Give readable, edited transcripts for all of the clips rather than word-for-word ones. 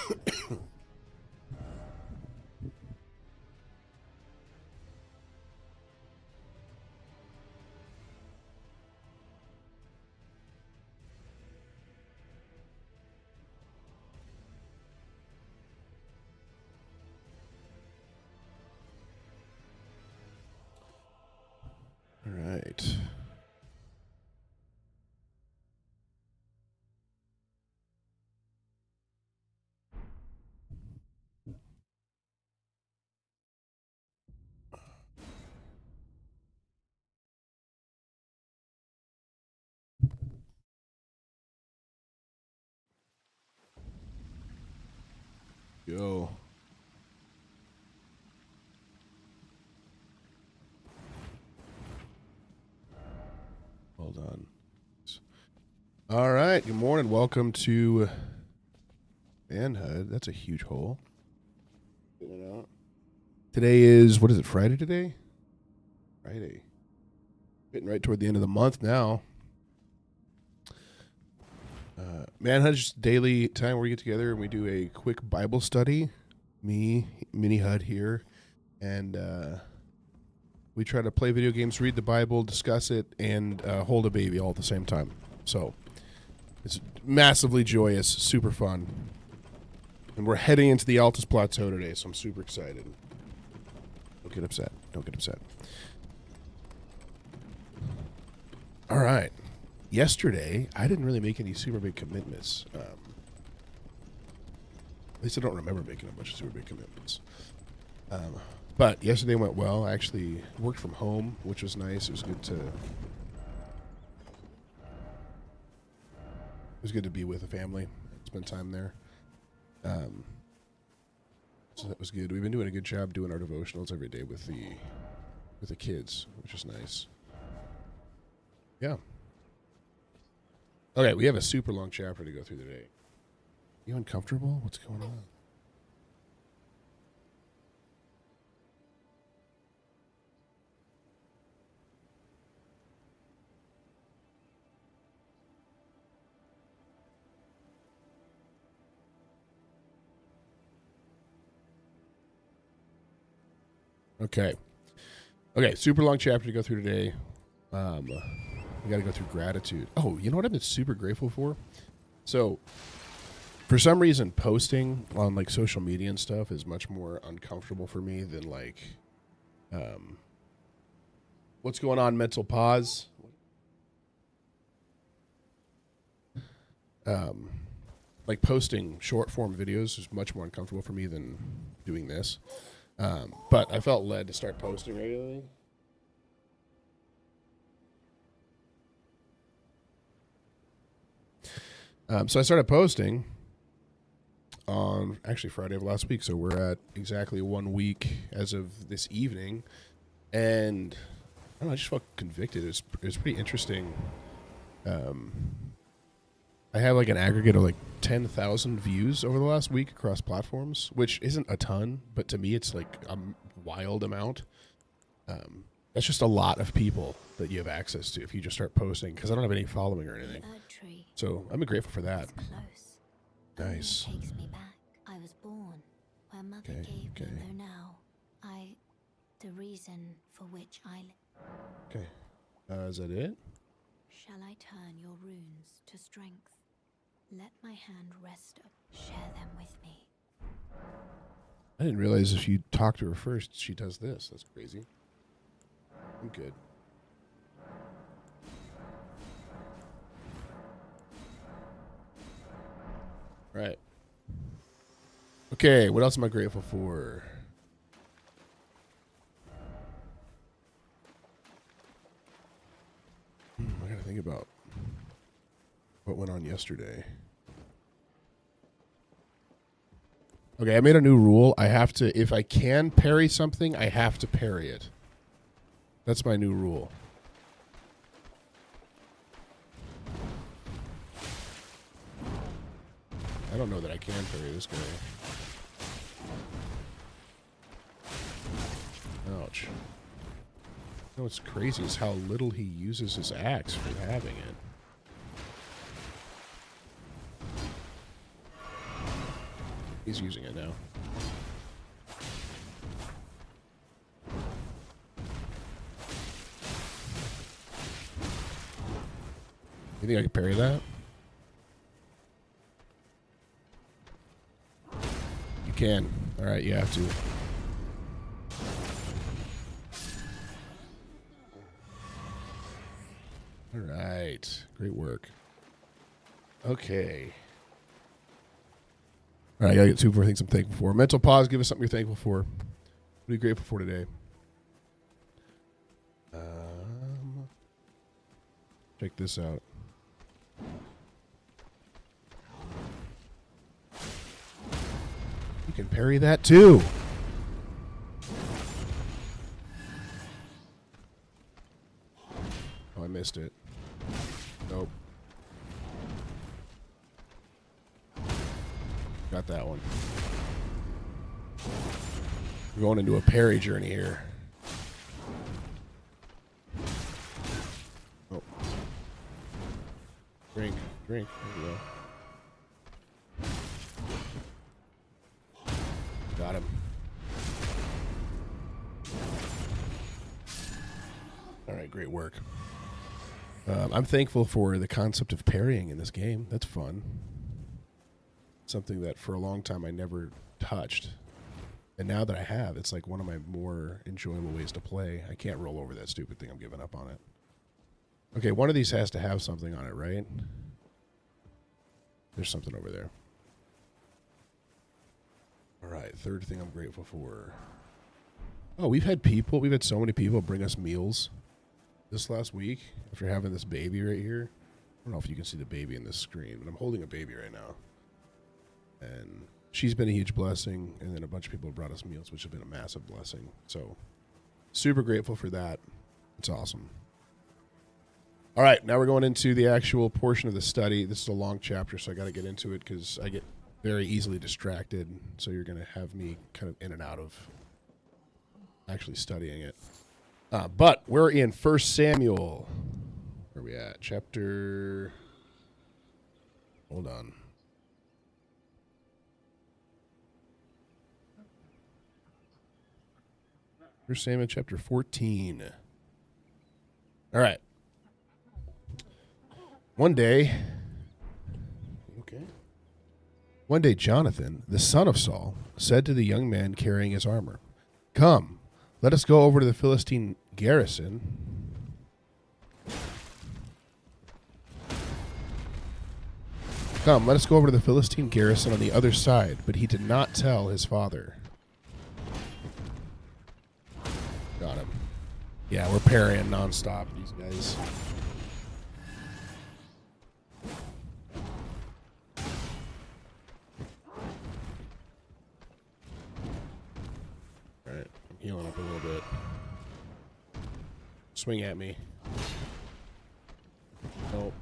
All right. Go. Hold on. All right. Good morning. Welcome to Manhood. That's a huge hole. Get it out. Today is, what is it, Friday today? Friday. Getting right toward the end of the month now. Manhood is just daily time where we get together and we do a quick Bible study. Me, Mini Hud here. And we try to play video games, read the Bible, discuss it, and hold a baby all at the same time. So it's massively joyous, super fun. And we're heading into the Altus Plateau today, so I'm super excited. Don't get upset. Don't get upset. All right. Yesterday, I didn't really make any super big commitments. At least I don't remember making a bunch of super big commitments. But yesterday went well. I actually worked from home, which was nice. It was good to be with the family, spend time there. So that was good. We've been doing a good job doing our devotionals every day with the kids, which is nice. Yeah. Okay, we have a super long chapter to go through today. You uncomfortable? What's going on? Okay. Okay, super long chapter to go through today. We got to go through gratitude. Oh, you know what I've been super grateful for? So, for some reason, posting on like social media and stuff is much more uncomfortable for me than like, what's going on? Mental pause. Like posting short form videos is much more uncomfortable for me than doing this. But I felt led to start posting regularly. So I started posting on actually Friday of last week. So we're at exactly 1 week as of this evening. And I don't know, I just felt convicted. It was pretty interesting. I have like an aggregate of like 10,000 views over the last week across platforms, which isn't a ton, but to me it's like a wild amount. That's just a lot of people that you have access to if you just start posting, because I don't have any following or anything. So I'm grateful for that. Nice. Takes me back. I was born where mother gave me though now. The reason for which I live. Okay. Is that it? Shall I turn your runes to strength? Let my hand rest up. Share them with me. I didn't realize if you talk to her first, she does this. That's crazy. I'm good. Right. Okay, what else am I grateful for? I gotta think about what went on yesterday. Okay, I made a new rule. I have to, if I can parry something, I have to parry it. That's my new rule. I don't know that I can parry this guy. Ouch. You know what's crazy is how little he uses his axe for having it. He's using it now. You think I can parry that? You can. All right, you have to. All right. Great work. Okay. All right, I gotta get 2 more things I'm thankful for. Mental pause. Give us something you're thankful for. What are you grateful for today? Check this out. You can parry that too. Oh, I missed it. Nope. Got that one. We're going into a parry journey here. Oh. Drink. There we go. Got him. All right, great work. I'm thankful for the concept of parrying in this game. That's fun. Something that for a long time I never touched. And now that I have, it's like one of my more enjoyable ways to play. I can't roll over that stupid thing. I'm giving up on it. Okay, one of these has to have something on it, right? There's something over there. All right, third thing I'm grateful for. Oh, we've had so many people bring us meals this last week after having this baby right here. I don't know if you can see the baby in this screen, but I'm holding a baby right now. And she's been a huge blessing, and then a bunch of people have brought us meals, which have been a massive blessing. So super grateful for that. It's awesome. All right, now we're going into the actual portion of the study. This is a long chapter, so I got to get into it because I get very easily distracted. So you're going to have me kind of in and out of actually studying it. But we're in 1 Samuel. Where are we at? Chapter... Hold on. 1 Samuel chapter 14. All right. One day, Jonathan, the son of Saul, said to the young man carrying his armor, "Come, let us go over to the Philistine garrison." "Come, let us go over to the Philistine garrison on the other side." But he did not tell his father. Got him. Yeah, we're parrying nonstop, these guys. Alright, I'm healing up a little bit. Swing at me. Nope.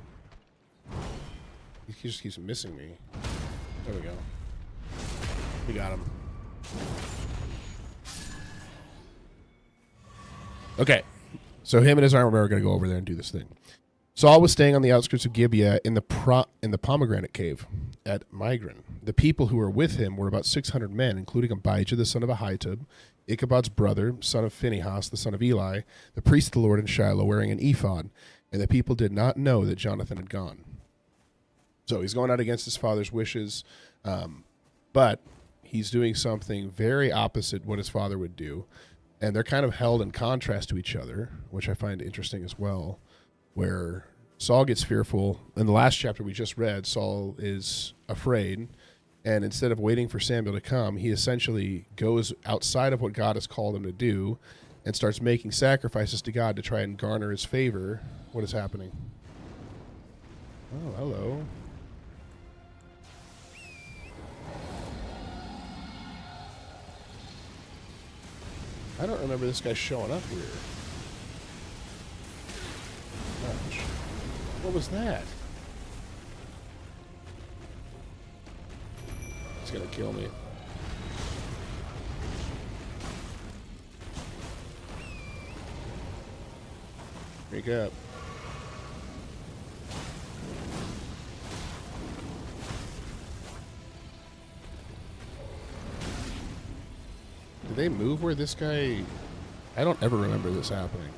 He just keeps missing me. There we go. We got him. Okay, so him and his armor are going to go over there and do this thing. Saul was staying on the outskirts of Gibeah in the pomegranate cave at Migron. The people who were with him were about 600 men, including Abijah, the son of Ahitub, Ichabod's brother, son of Phinehas, the son of Eli, the priest of the Lord in Shiloh, wearing an ephod. And the people did not know that Jonathan had gone. So he's going out against his father's wishes, but he's doing something very opposite what his father would do. And they're kind of held in contrast to each other, which I find interesting as well, where Saul gets fearful. In the last chapter we just read, Saul is afraid, and instead of waiting for Samuel to come, he essentially goes outside of what God has called him to do and starts making sacrifices to God to try and garner his favor. What is happening? Oh, hello. I don't remember this guy showing up here. Gosh. What was that? He's gonna kill me. Wake up. Do they move where this guy... I don't ever remember this happening.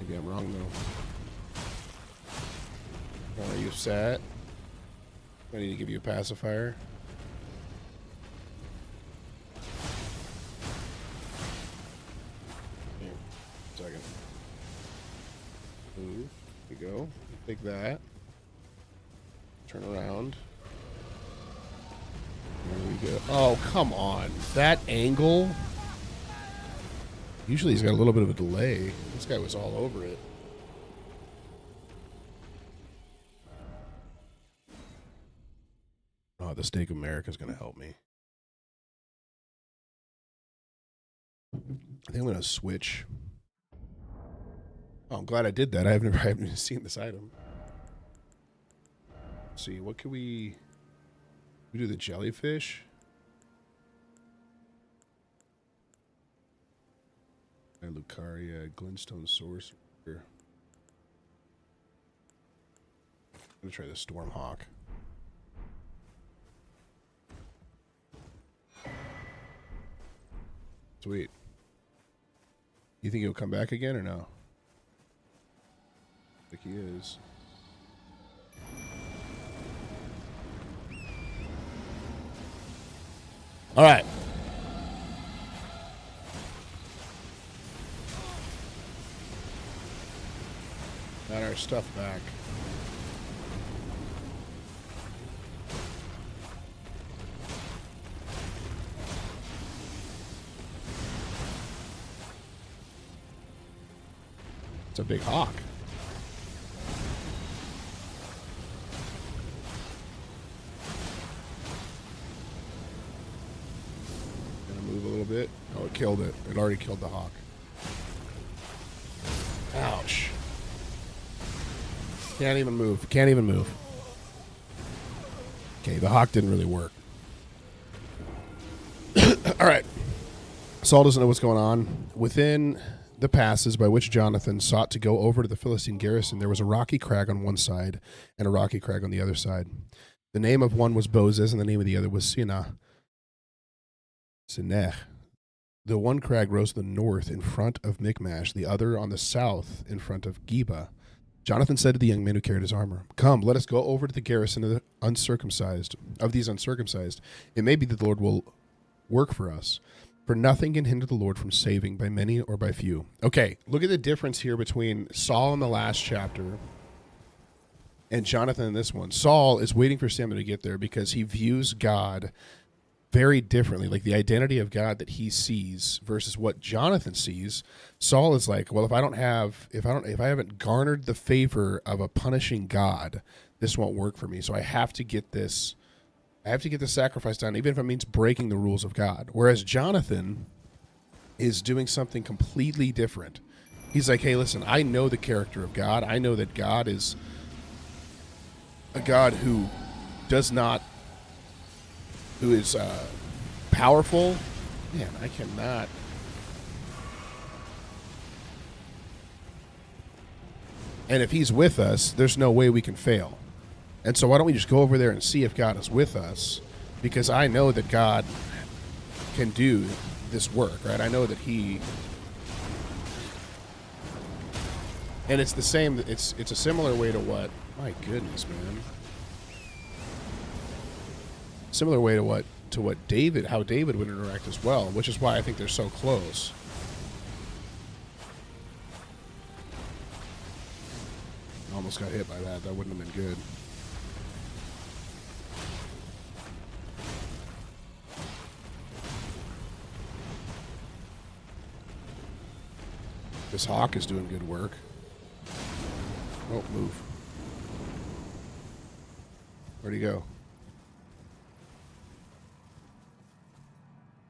Maybe I'm wrong, though. Are you set? I need to give you a pacifier. Here, second. Move. There you go. Take that. Turn around. There we go. Oh, come on. That angle? Usually he's got a little bit of a delay. This guy was all over it. Oh, the Stake of America is going to help me. I think I'm going to switch. Oh, I'm glad I did that. I haven't seen this item. Let's see, what can we do? The jellyfish. Lucaria, Glintstone Sorcerer. I'm gonna try the Stormhawk. Sweet. You think he'll come back again or no? I think he is. All right. Got our stuff back. It's a big hawk. Gonna move a little bit. Oh, it killed it. It already killed the hawk. Ouch. Can't even move. Can't even move. Okay, the hawk didn't really work. All right. Saul doesn't know what's going on. Within the passes by which Jonathan sought to go over to the Philistine garrison, there was a rocky crag on one side and a rocky crag on the other side. The name of one was Bozez, and the name of the other was Sineh. The one crag rose to the north in front of Michmash, the other on the south in front of Geba. Jonathan said to the young man who carried his armor, "Come, let us go over to the garrison of the uncircumcised, of these uncircumcised. It may be that the Lord will work for us. For nothing can hinder the Lord from saving by many or by few." Okay, look at the difference here between Saul in the last chapter and Jonathan in this one. Saul is waiting for Samuel to get there because he views God very differently, like the identity of God that he sees versus what Jonathan sees. Saul is like, well, if I haven't garnered the favor of a punishing God, this won't work for me. So I have to get this sacrifice done, even if it means breaking the rules of God. Whereas Jonathan is doing something completely different. He's like, hey, listen, I know the character of God. I know that God is a God who is powerful. Man, I cannot. And if he's with us, there's no way we can fail. And so why don't we just go over there and see if God is with us? Because I know that God can do this work, right? I know that he... And it's the same, it's a similar way to what... My goodness, man. Similar way to what David, how David would interact as well, which is why I think they're so close. Almost got hit by that. That wouldn't have been good. This hawk is doing good work. Oh, move. Where'd he go?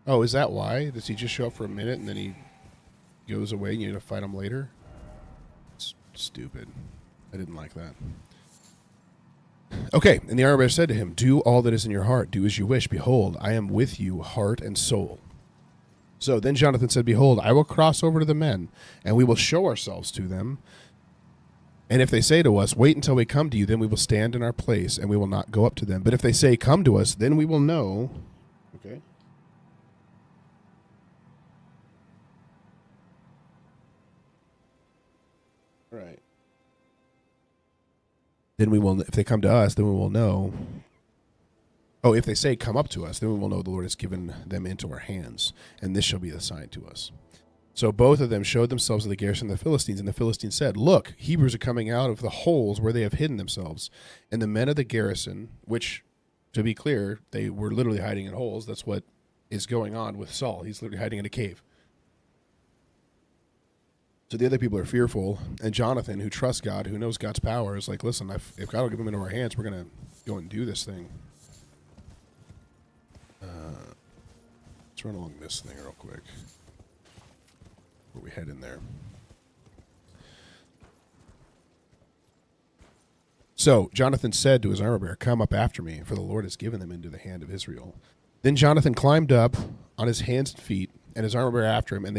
Oh, is that why? Does he just show up for a minute and then he goes away and you need to fight him later? It's stupid. I didn't like that. Okay, and the armor said to him, "Do all that is in your heart. Do as you wish. Behold, I am with you, heart and soul." So then Jonathan said, "Behold, I will cross over to the men, and we will show ourselves to them. And if they say to us, wait until we come to you, then we will stand in our place and we will not go up to them. But if they say, come to us, then we will know. Okay. All right. Then we will, if they come to us, then we will know. Oh, if they say, come up to us, then we will know the Lord has given them into our hands, and this shall be the sign to us. So both of them showed themselves to the garrison of the Philistines, and the Philistines said, look, Hebrews are coming out of the holes where they have hidden themselves. And the men of the garrison, which, to be clear, they were literally hiding in holes. That's what is going on with Saul. He's literally hiding in a cave. So the other people are fearful, and Jonathan, who trusts God, who knows God's power, is like, listen, if God will give them into our hands, we're going to go and do this thing. Let's run along this thing real quick. Where we head in there. So Jonathan said to his armor bearer, come up after me, for the Lord has given them into the hand of Israel. Then Jonathan climbed up on his hands and feet, and his armor bearer after him, and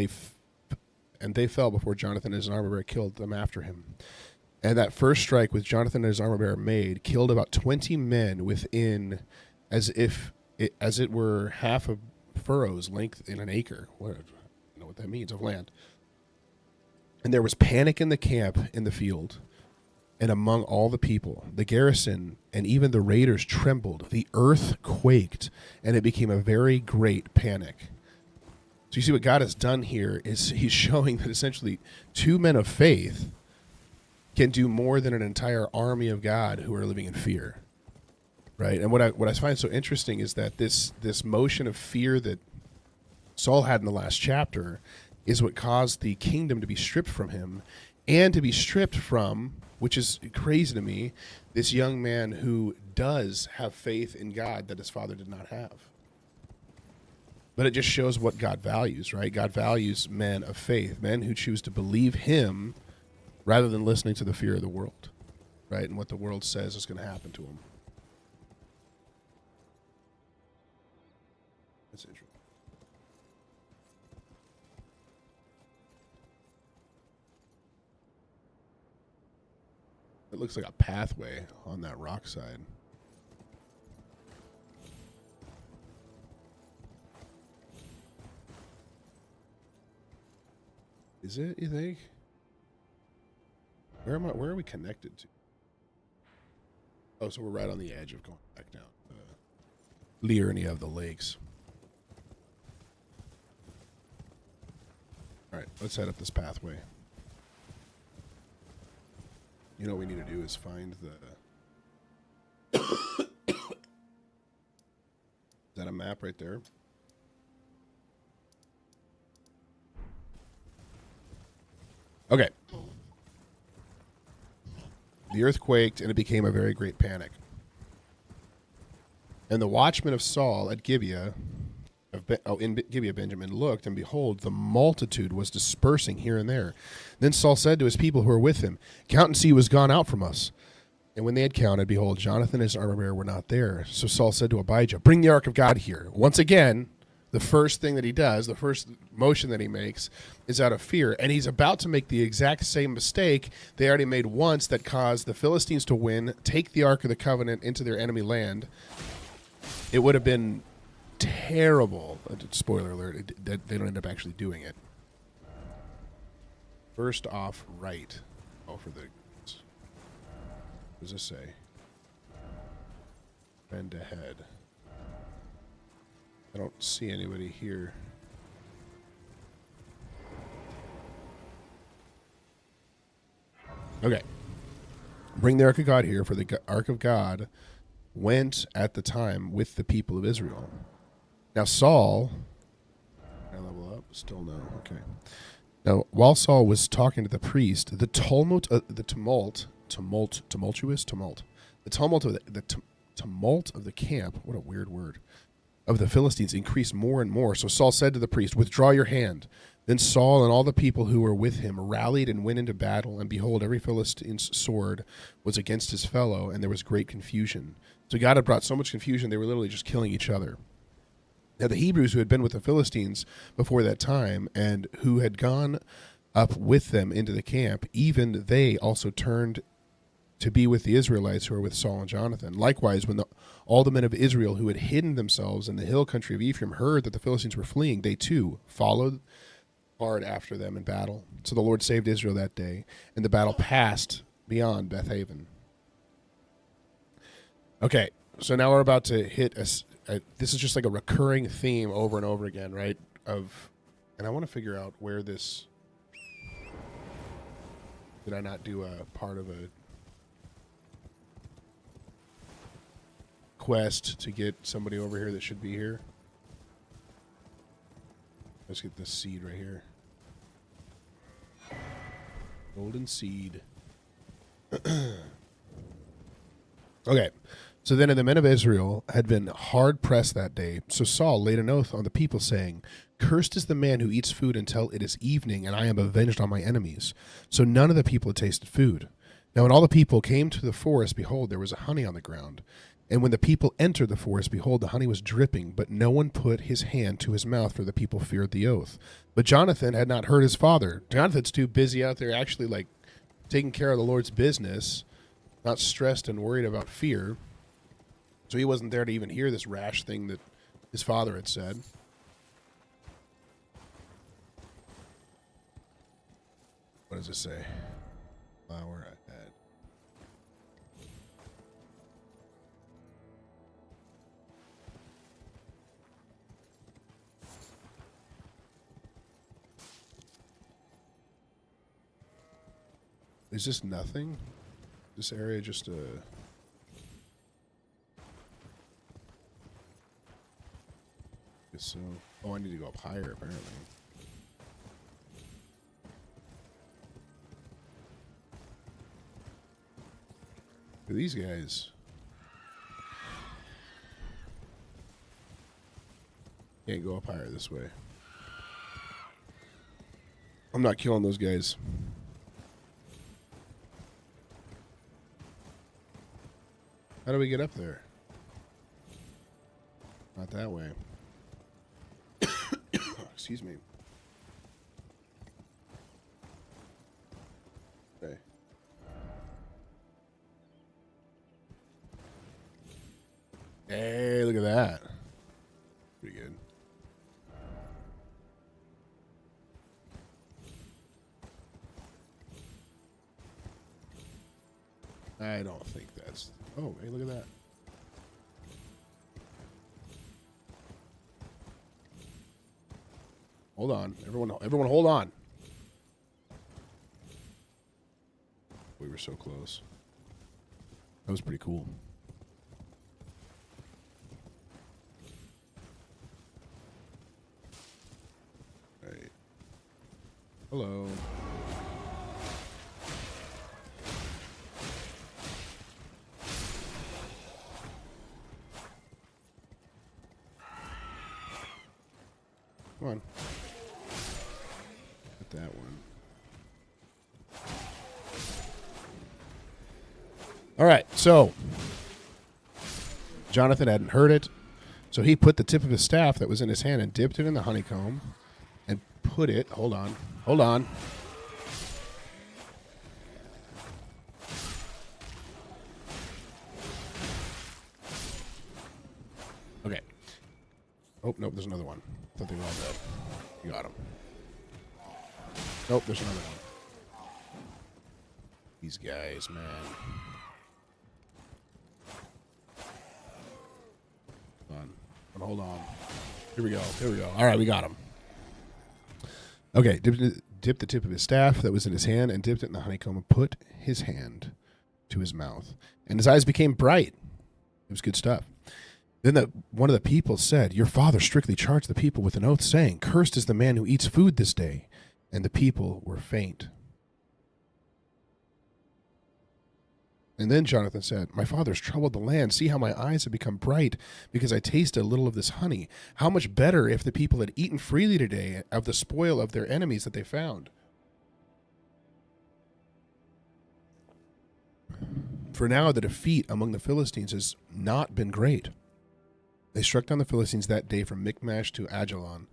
they fell before Jonathan, and his armor bearer killed them after him. And that first strike which Jonathan and his armor bearer made killed about 20 men within, as it were half a furrow's length in an acre. What? What that means of land. And there was panic in the camp in the field and among all the people. The garrison and even the raiders trembled. The earth quaked, and it became a very great panic. So you see what God has done here is he's showing that essentially two men of faith can do more than an entire army of God who are living in fear. Right? And what I find so interesting is that this motion of fear that Saul had in the last chapter is what caused the kingdom to be stripped from him, and to be stripped from, which is crazy to me, this young man who does have faith in God that his father did not have. But it just shows what God values, right? God values men of faith, men who choose to believe him rather than listening to the fear of the world, right? And what the world says is going to happen to them. That's interesting. It looks like a pathway on that rock side. Is it, you think? Where are we connected to? Oh, so we're right on the edge of going back down. Liurny of the lakes. All right, let's head up this pathway. You know what we need to do is find the... Is that a map right there? Okay. The earth quaked, and it became a very great panic. And the watchmen of Saul at Gibeah, in Gibeah Benjamin, looked, and behold, the multitude was dispersing here and there. Then Saul said to his people who were with him, count and see who has gone out from us. And when they had counted, behold, Jonathan and his armor bearer were not there. So Saul said to Abijah, bring the ark of God here. Once again, the first thing that he does, the first motion that he makes, is out of fear. And he's about to make the exact same mistake they already made once that caused the Philistines to win, take the Ark of the Covenant into their enemy land. It would have been terrible. Spoiler alert, that they don't end up actually doing it. First off, right. Oh, for the... What does this say? Bend ahead. I don't see anybody here. Okay. Bring the Ark of God here, for the Ark of God went at the time with the people of Israel. Now Saul... Can I level up? Still no. Okay. Now, while Saul was talking to the priest, the tumult of the camp, what a weird word, of the Philistines increased more and more. So Saul said to the priest, withdraw your hand. Then Saul and all the people who were with him rallied and went into battle, and behold, every Philistine's sword was against his fellow, and there was great confusion. So God had brought so much confusion, they were literally just killing each other. Now the Hebrews who had been with the Philistines before that time, and who had gone up with them into the camp, even they also turned to be with the Israelites who are with Saul and Jonathan. Likewise, when all the men of Israel who had hidden themselves in the hill country of Ephraim heard that the Philistines were fleeing, they too followed hard after them in battle. So the Lord saved Israel that day, and the battle passed beyond Bethaven. Okay, so now we're about to hit this is just like a recurring theme over and over again, right? And I want to figure out where this. Did I not do a part of a quest to get somebody over here that should be here? Let's get this seed right here. Golden seed. Okay. So then the men of Israel had been hard pressed that day. So Saul laid an oath on the people, saying, "Cursed is the man who eats food until it is evening, and I am avenged on my enemies." So none of the people had tasted food. Now when all the people came to the forest, behold, there was a honey on the ground. And when the people entered the forest, behold, the honey was dripping, but no one put his hand to his mouth, for the people feared the oath. But Jonathan had not heard his father. Jonathan's too busy out there actually like taking care of the Lord's business, not stressed and worried about fear. So he wasn't there to even hear this rash thing that his father had said. What does it say? Flower ahead. Is this nothing? This area just a... So, oh, I need to go up higher, apparently. Look at these guys. Can't go up higher this way. I'm not killing those guys. How do we get up there? Not that way. Excuse me. Okay. Hey, look at that. Pretty good. I don't think that's... Oh, hey, look at that. Hold on. Everyone hold on. We were so close. That was pretty cool. All right. Hello. Come on. That one. All right, so Jonathan hadn't heard it, so he put the tip of his staff that was in his hand and dipped it in the honeycomb and put it, hold on. Okay. Oh, nope, there's another one. I thought they were all dead. You got him. Nope, there's another one. These guys, man. Hold on. Here we go. All right, we got him. Okay, dipped the tip of his staff that was in his hand and dipped it in the honeycomb and put his hand to his mouth. And his eyes became bright. It was good stuff. Then one of the people said, "Your father strictly charged the people with an oath, saying, 'Cursed is the man who eats food this day.' And the people were faint." And then Jonathan said, "My father's troubled the land. See how my eyes have become bright because I tasted a little of this honey. How much better if the people had eaten freely today of the spoil of their enemies that they found. For now the defeat among the Philistines has not been great." They struck down the Philistines that day from Michmash to Ajalon.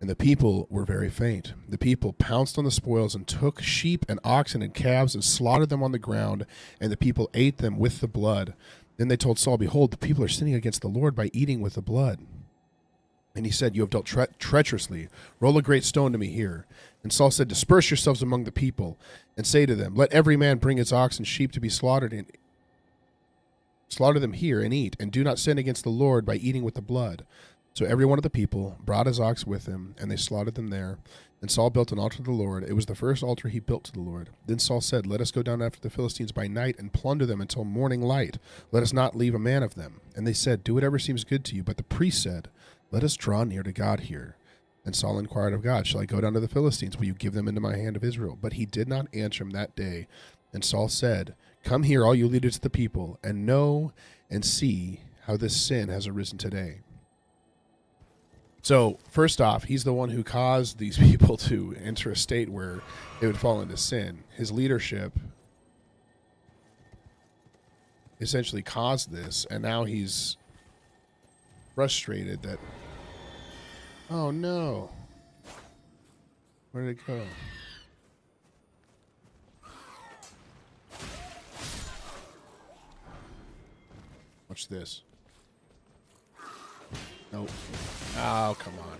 And the people were very faint. The people pounced on the spoils and took sheep and oxen and calves and slaughtered them on the ground, and the people ate them with the blood. Then they told Saul, behold, the people are sinning against the Lord by eating with the blood. And he said, you have dealt treacherously. Roll a great stone to me here. And Saul said, disperse yourselves among the people, and say to them, let every man bring his ox and sheep to be slaughtered, and slaughter them here and eat, and do not sin against the Lord by eating with the blood. So every one of the people brought his ox with him, and they slaughtered them there. And Saul built an altar to the Lord. It was the first altar he built to the Lord. Then Saul said, let us go down after the Philistines by night and plunder them until morning light. Let us not leave a man of them. And they said, do whatever seems good to you. But the priest said, let us draw near to God here. And Saul inquired of God, shall I go down to the Philistines? Will you give them into my hand of Israel? But he did not answer him that day. And Saul said, come here, all you leaders of the people, and know and see how this sin has arisen today. So, first off, he's the one who caused these people to enter a state where they would fall into sin. His leadership essentially caused this, and now he's frustrated that, oh no, where did it go? Watch this. Nope. Oh, come on.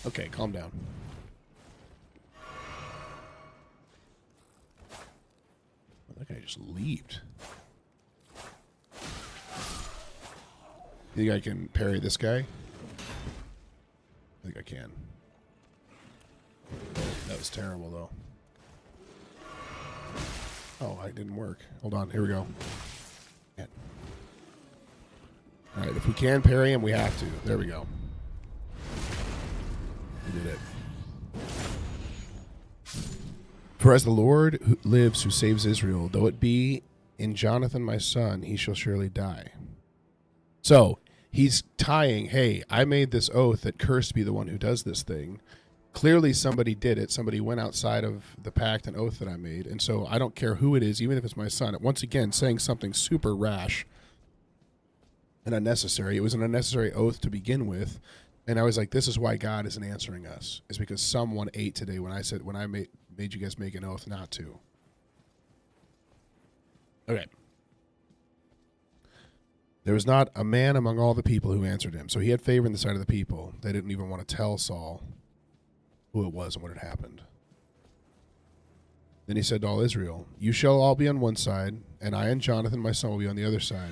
Okay, calm down. That guy just leaped. You think I can parry this guy? I think I can. That was terrible, though. Oh, it didn't work. Hold on. Here we go. Man. All right, if we can parry him, we have to. There we go. We did it. For as the Lord who lives, who saves Israel, though it be in Jonathan my son, he shall surely die. So he's tying, hey, I made this oath that cursed be the one who does this thing. Clearly somebody did it. Somebody went outside of the pact and oath that I made. And so I don't care who it is, even if it's my son. Once again, saying something super rash and unnecessary. It was an unnecessary oath to begin with. And I was like, this is why God isn't answering us. It's because someone ate today when I made you guys make an oath not to. Okay. There was not a man among all the people who answered him. So he had favor in the sight of the people. They didn't even want to tell Saul who it was and what had happened. Then he said to all Israel, you shall all be on one side, and I and Jonathan my son will be on the other side.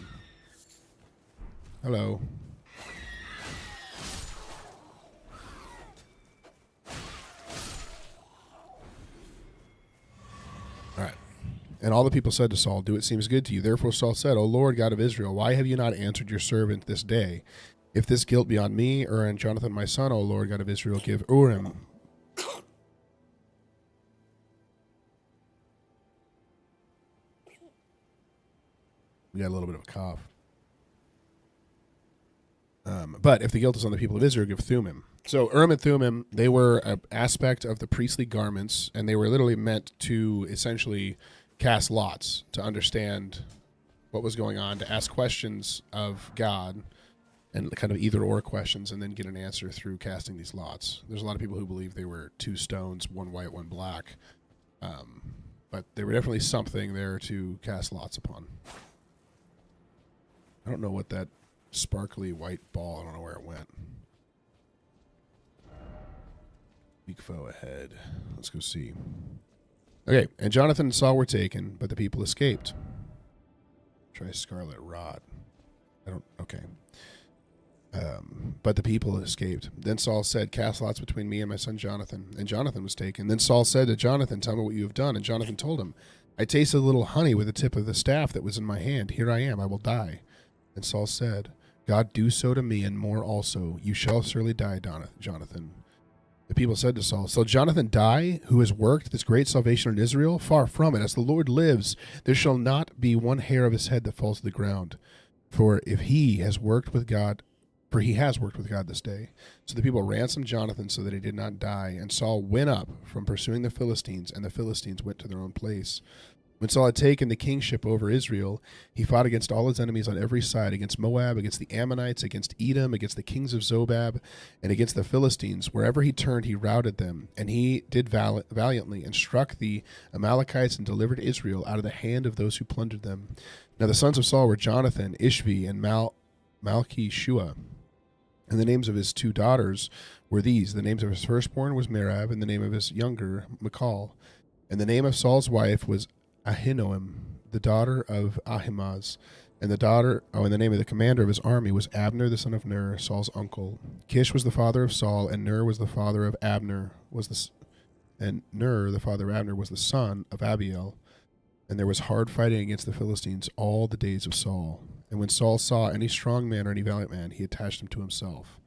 Hello. All right. And all the people said to Saul, do what seems good to you. Therefore Saul said, O Lord God of Israel, why have you not answered your servant this day? If this guilt be on me or on Jonathan my son, O Lord God of Israel, give Urim. We got a little bit of a cough. But if the guilt is on the people of Israel, give Thummim. So Urim and Thummim, they were an aspect of the priestly garments, and they were literally meant to essentially cast lots to understand what was going on, to ask questions of God, and kind of either or questions, and then get an answer through casting these lots. There's a lot of people who believe they were two stones, one white, one black. But they were definitely something there to cast lots upon. I don't know what that sparkly white ball, I don't know where it went. Weak foe ahead. Let's go see. Okay, and Jonathan and Saul were taken, but the people escaped. Try scarlet rod. Okay. But the people escaped. Then Saul said, cast lots between me and my son Jonathan. And Jonathan was taken. Then Saul said to Jonathan, tell me what you have done. And Jonathan told him, I tasted a little honey with the tip of the staff that was in my hand. Here I am, I will die. And Saul said, God, do so to me and more also. You shall surely die, Jonathan. The people said to Saul, shall Jonathan die, who has worked this great salvation in Israel? Far from it. As the Lord lives, there shall not be one hair of his head that falls to the ground. For he has worked with God this day. So the people ransomed Jonathan so that he did not die. And Saul went up from pursuing the Philistines, and the Philistines went to their own place. When Saul had taken the kingship over Israel, he fought against all his enemies on every side, against Moab, against the Ammonites, against Edom, against the kings of Zobab, and against the Philistines. Wherever he turned, he routed them. And he did valiantly, and struck the Amalekites, and delivered Israel out of the hand of those who plundered them. Now the sons of Saul were Jonathan, Ishvi, and Malchi-Shua. And the names of his 2 daughters were these. The names of his firstborn was Merab, and the name of his younger, Michal. And the name of Saul's wife was Ahinoam, the daughter of Ahimaaz, and the name of the commander of his army was Abner, the son of Ner, Saul's uncle. Kish was the father of Saul, and Ner was the father of Abner, and Ner, the father of Abner, was the son of Abiel. And there was hard fighting against the Philistines all the days of Saul. And when Saul saw any strong man or any valiant man, he attached him to himself.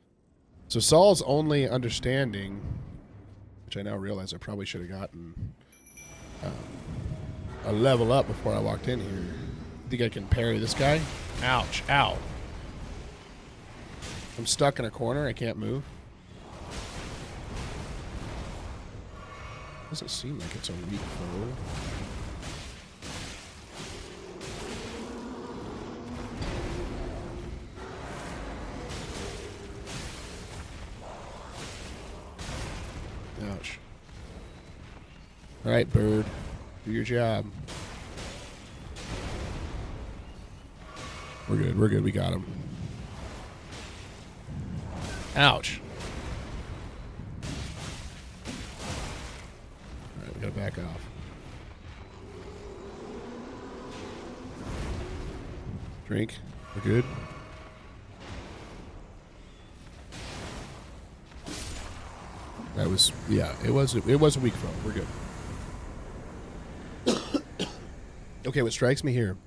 So Saul's only understanding, which I now realize I probably should have gotten a level up before I walked in here. Think I can parry this guy? Ouch. Ow. I'm stuck in a corner. I can't move. Doesn't seem like it's a weak foe. Ouch. All right, bird. Do your job. We're good. We're good. We got him. Ouch. All right, we gotta back off. Drink. We're good. That was, yeah, it was a weak foe. We're good. Okay, what strikes me here,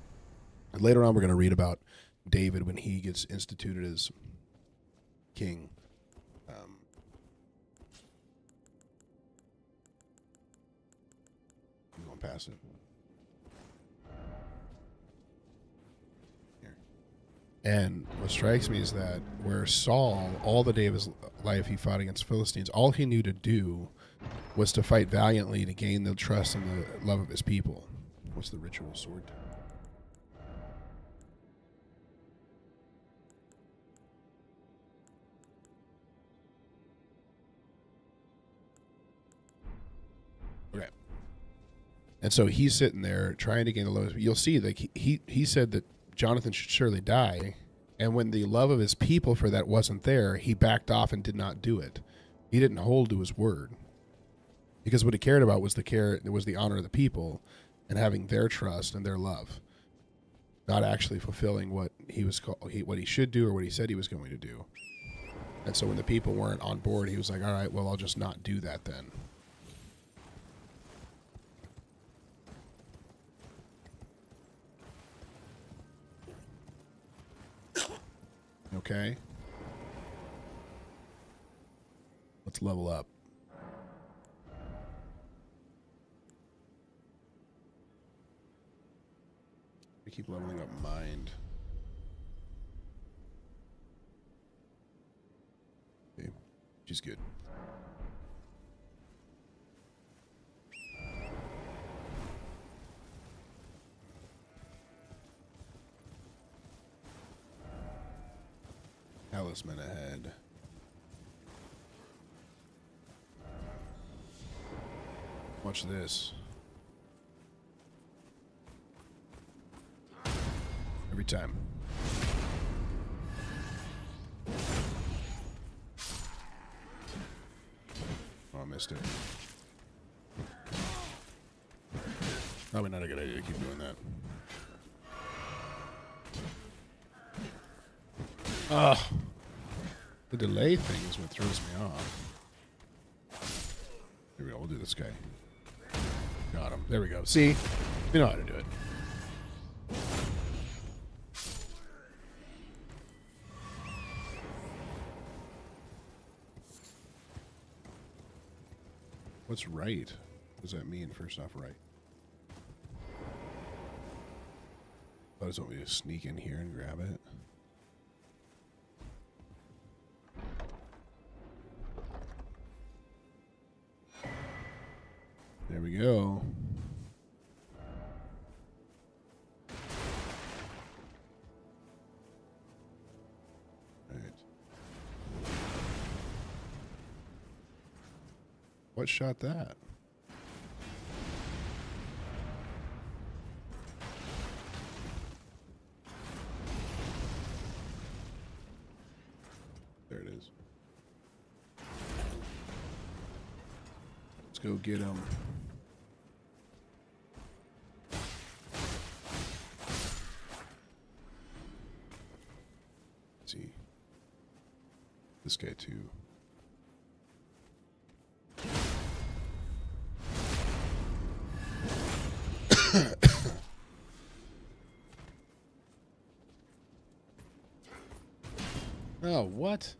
later on we're going to read about David when he gets instituted as king. I'm going past it. Here. And what strikes me is that where Saul, all the day of his life, he fought against Philistines, all he knew to do was to fight valiantly to gain the trust and the love of his people. What's the ritual sword? Okay. And so he's sitting there trying to gain the love. You'll see, like he said that Jonathan should surely die, and when the love of his people for that wasn't there, he backed off and did not do it. He didn't hold to his word, because what he cared about was the honor of the people and having their trust and their love, not actually fulfilling what what he should do or what he said he was going to do. And so when the people weren't on board, he was like, all right, well, I'll just not do that then. Okay. Let's level up. I keep leveling up mind. Okay. She's good. Talisman ahead. Watch this. Every time. Oh, I missed it. Probably not a good idea to keep doing that. Ugh. The delay thing is what throws me off. Here we go. We'll do this guy. Got him. There we go. See? We know how to do it. What's right? What does that mean, first off, right? I just want me to sneak in here and grab it. There we go. What shot that? There it is. Let's go get him. Let's see. This guy too. Oh, what?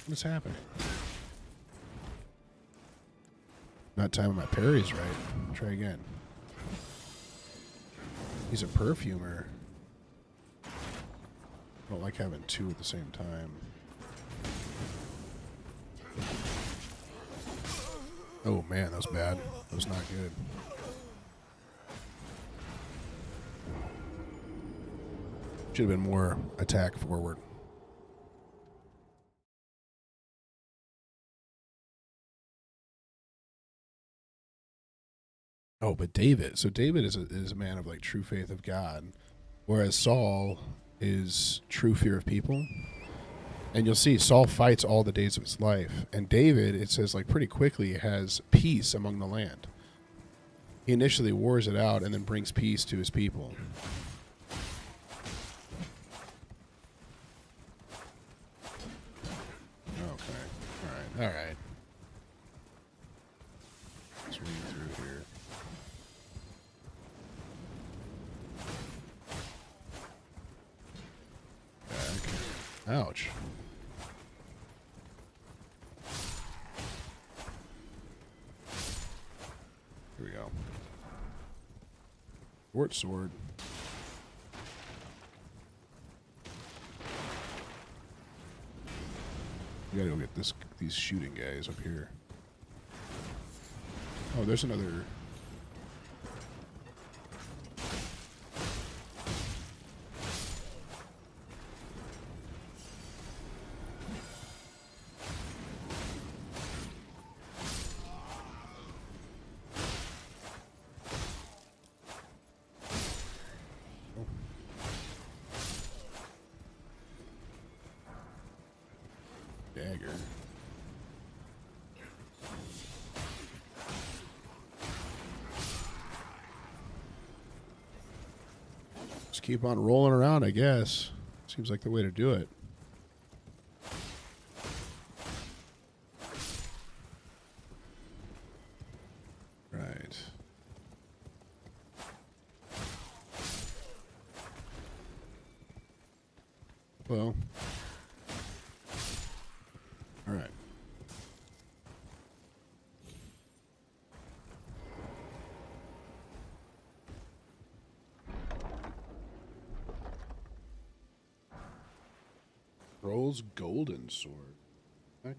What's happening? Not timing my parries right. Try again. He's a perfumer. I don't like having two at the same time. Oh man, that was bad. That was not good. Should have been more attack forward. Oh, but David. So David is a man of like true faith of God, whereas Saul is true fear of people. And you'll see Saul fights all the days of his life, and David, it says like pretty quickly, has peace among the land. He initially wars it out and then brings peace to his people. Okay. All right. Swing through here. Back. Ouch. Here we go. Short sword. We gotta go get these shooting guys up here. Oh, there's another. Dagger. Just keep on rolling around, I guess. Seems like the way to do it. Right. Well. All right. Troll's golden sword. Heck.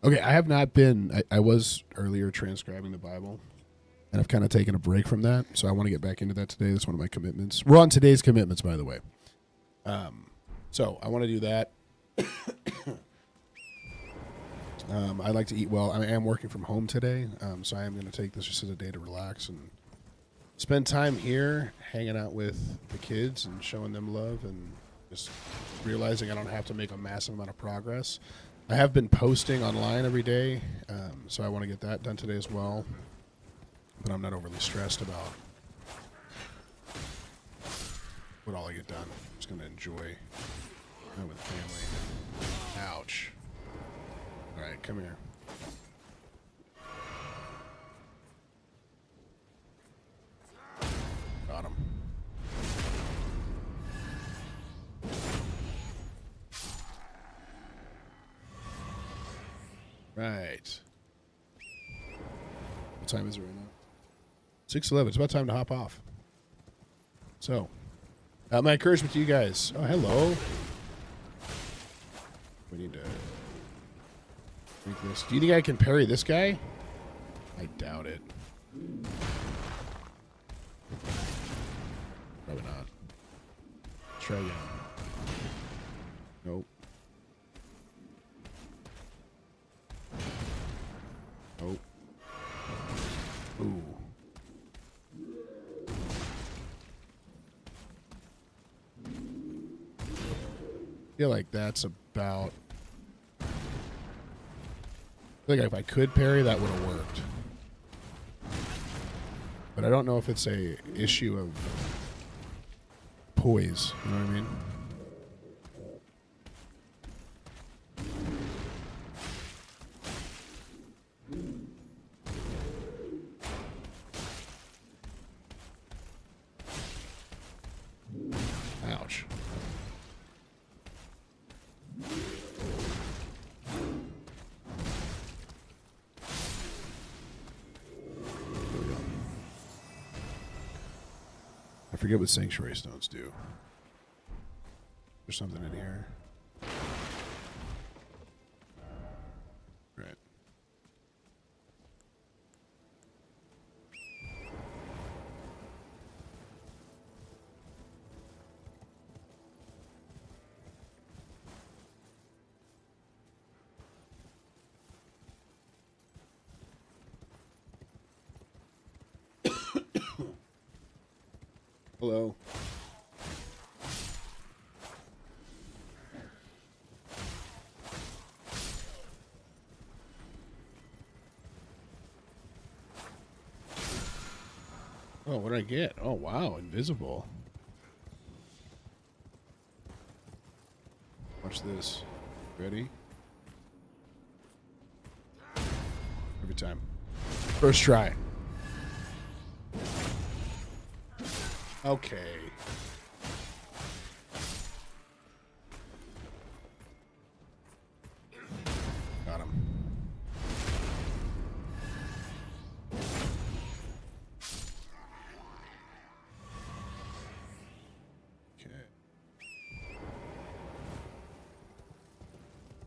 Okay, I have not been. I was earlier transcribing the Bible, and I've kind of taken a break from that, so I want to get back into that today. That's one of my commitments. We're on today's commitments, by the way. So I want to do that. I like to eat well. I am working from home today, so I am going to take this just as a day to relax and spend time here hanging out with the kids and showing them love and just realizing I don't have to make a massive amount of progress. I have been posting online every day, so I want to get that done today as well, but I'm not overly stressed about what all I get done. I'm just going to enjoy time with family. Ouch. All right, come here. Got him. Right. What time is it right now? 6:11. It's about time to hop off. So, my encouragement to you guys. Oh, hello. We need to make this. Do you think I can parry this guy? I doubt it. Probably not. Try again. Nope. feel like that's about... I feel like if I could parry, that would have worked. But I don't know if it's a issue of poise. You know what I mean? Ouch. I forget what sanctuary stones do. There's something in here. Right. Hello. Oh, what did I get? Oh, wow, invisible. Watch this. Ready? Every time. First try. Okay. Got him. Okay.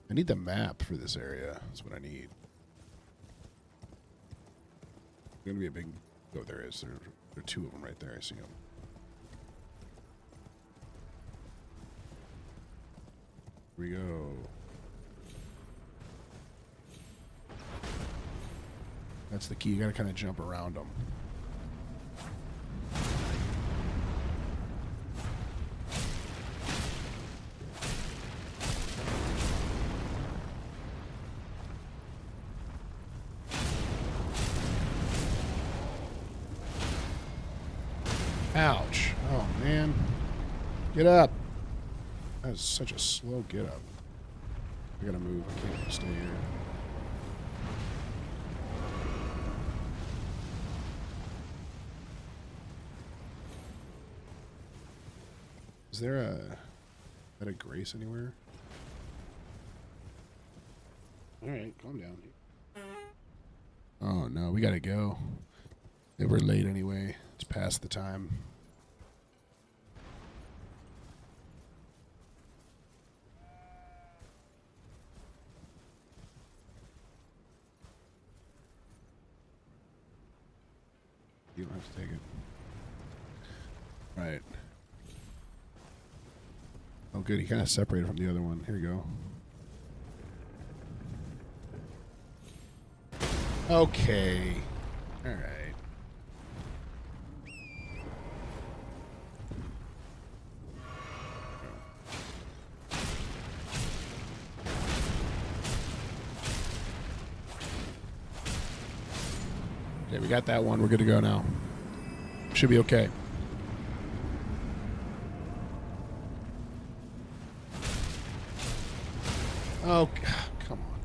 I need the map for this area. That's what I need. There's gonna be a big... Oh, there is. There are two of them right there. I see them. Here we go. That's the key. You gotta kind of jump around them. Ouch. Oh, man. Get up. That is such a slow get up. I gotta move. I can't stay here. Is there a grace anywhere? Alright, calm down. Oh no, we gotta go. We're late anyway. It's past the time. You don't have to take it. Right. Oh, good. He kind of separated from the other one. Here you go. Okay. All right. Okay, we got that one. We're good to go now. Should be okay. Oh, come on.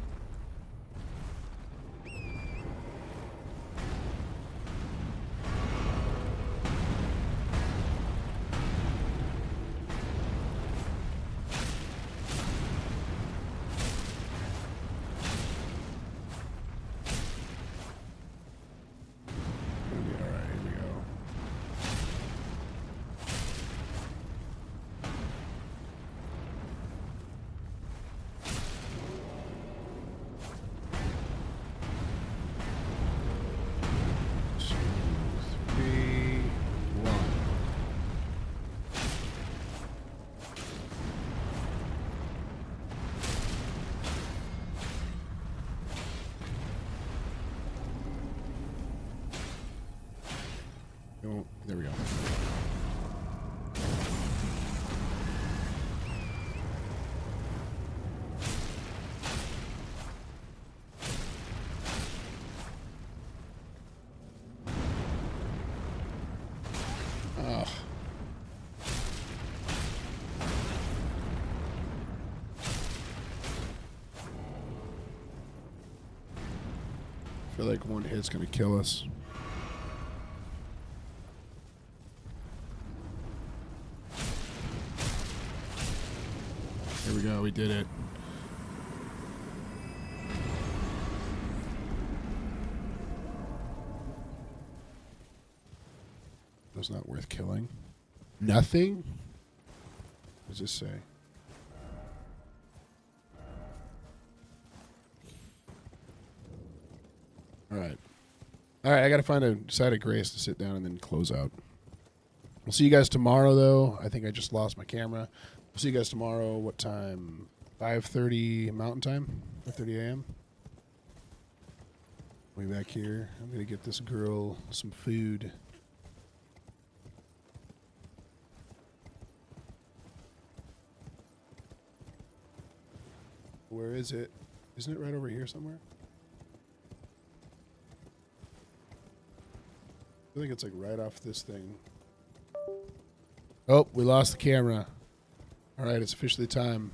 Gonna be all right. Here we go. Oh, there we go. Ugh. I feel like one hit's gonna kill us. Here we go, we did it. That's not worth killing. Nothing? What does this say? Alright. Alright, I gotta find a site of grace to sit down and then close out. We'll see you guys tomorrow, though. I think I just lost my camera. We'll see you guys tomorrow. What time? 5:30 Mountain Time? 5:30 a.m.? Way back here. I'm going to get this girl some food. Where is it? Isn't it right over here somewhere? I think it's like right off this thing. Oh, we lost the camera. All right, it's officially time.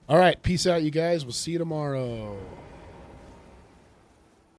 All right, peace out, you guys. We'll see you tomorrow.